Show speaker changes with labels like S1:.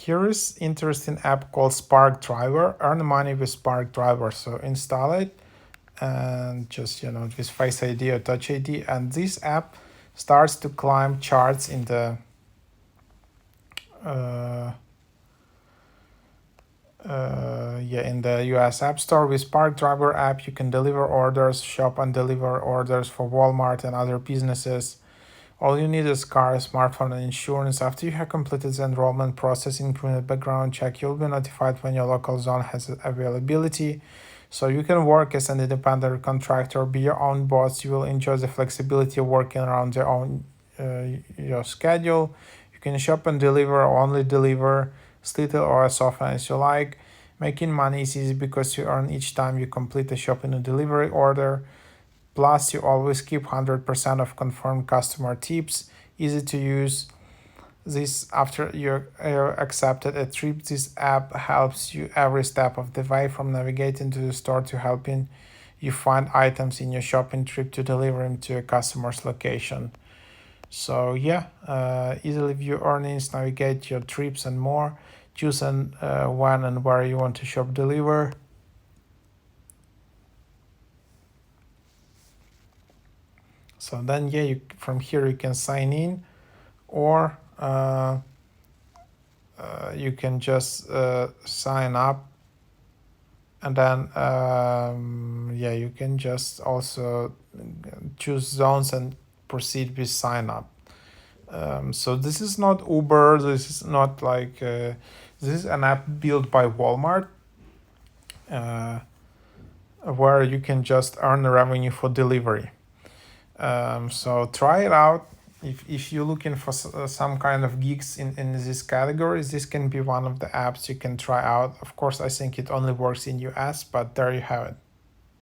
S1: here is interesting app called Spark Driver. Earn money with Spark Driver. So install it and just with Face ID or Touch ID, and this app starts to climb charts in the in the US App Store. With Spark Driver app, you can deliver orders, shop and deliver orders for Walmart and other businesses. All you need is car, smartphone, and insurance. After you have completed the enrollment process, including a background check, you'll be notified when your local zone has availability. So you can work as an independent contractor, be your own boss. You will enjoy the flexibility of working around your schedule. You can shop and deliver or only deliver as little or as often as you like. Making money is easy because you earn each time you complete a shopping or delivery order. Plus, you always keep 100% of confirmed customer tips. Easy to use. This after you accepted a trip, this app helps you every step of the way, from navigating to the store to helping you find items in your shopping trip to deliver them to a customer's location. So yeah, easily view earnings, navigate your trips and more. Choose when and where you want to shop deliver. So then yeah, from here you can sign in, or you can just sign up, and then you can just also choose zones and proceed with sign up. So this is not Uber, this is not like this is an app built by Walmart, where you can just earn the revenue for delivery. So try it out. If you're looking for some kind of gigs in these categories, this can be one of the apps you can try out. Of course, I think it only works in US, but there you have it.